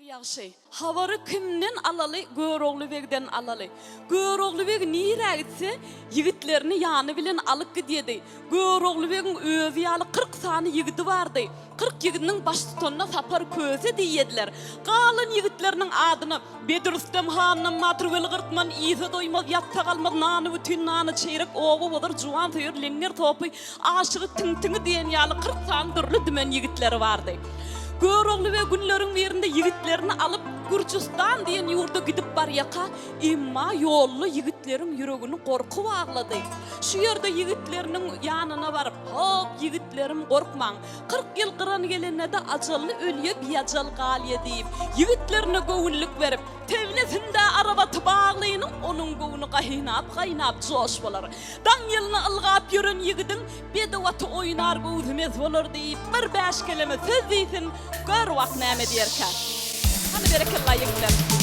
Yaxşı. Havarı kimden alalı? Göroğlubegden alalı. Göroğlubeg nire gitse yigitlerini yanı bilen alıp gidiydi. Göroğlubegin özü yalı 40 sani yigiti vardı. 40 yigitinin baş tutanına sapar közü diyediler. Kalın yigitlerinin adını Bedirüstem Han'ın Matruveli Gırtman İze doymaz yatta kalmaz nanı bütün nanı çeyrek oğu odur juan tüyür lenler topu aşığı tın diyen yalı 40 sani dürlü dümen yigitleri vardı. Göroğlu ve günlerin birinde yigitlerini alıp Gürcistan diyen yurda gidip bar yaka imma yollu yigitlerin yüreğini korku bağladı. Şu yerde yigitlerinin yanına varıp hop yigitlerim korkman 40 yıl kıran gelene de acalı ölüye bir acal galiye deyip yigitlerine gövüllük verip tevnesinde arabatı bağlayın onun gövünü kaynap coşbalar. Dan yılını ılgap yürün yigitin bedevatı oynar gövzümez olur deyip bir beş kelime söz deysin gör vak näme diyerken. Hani berekallah yigitler.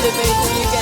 demeydi.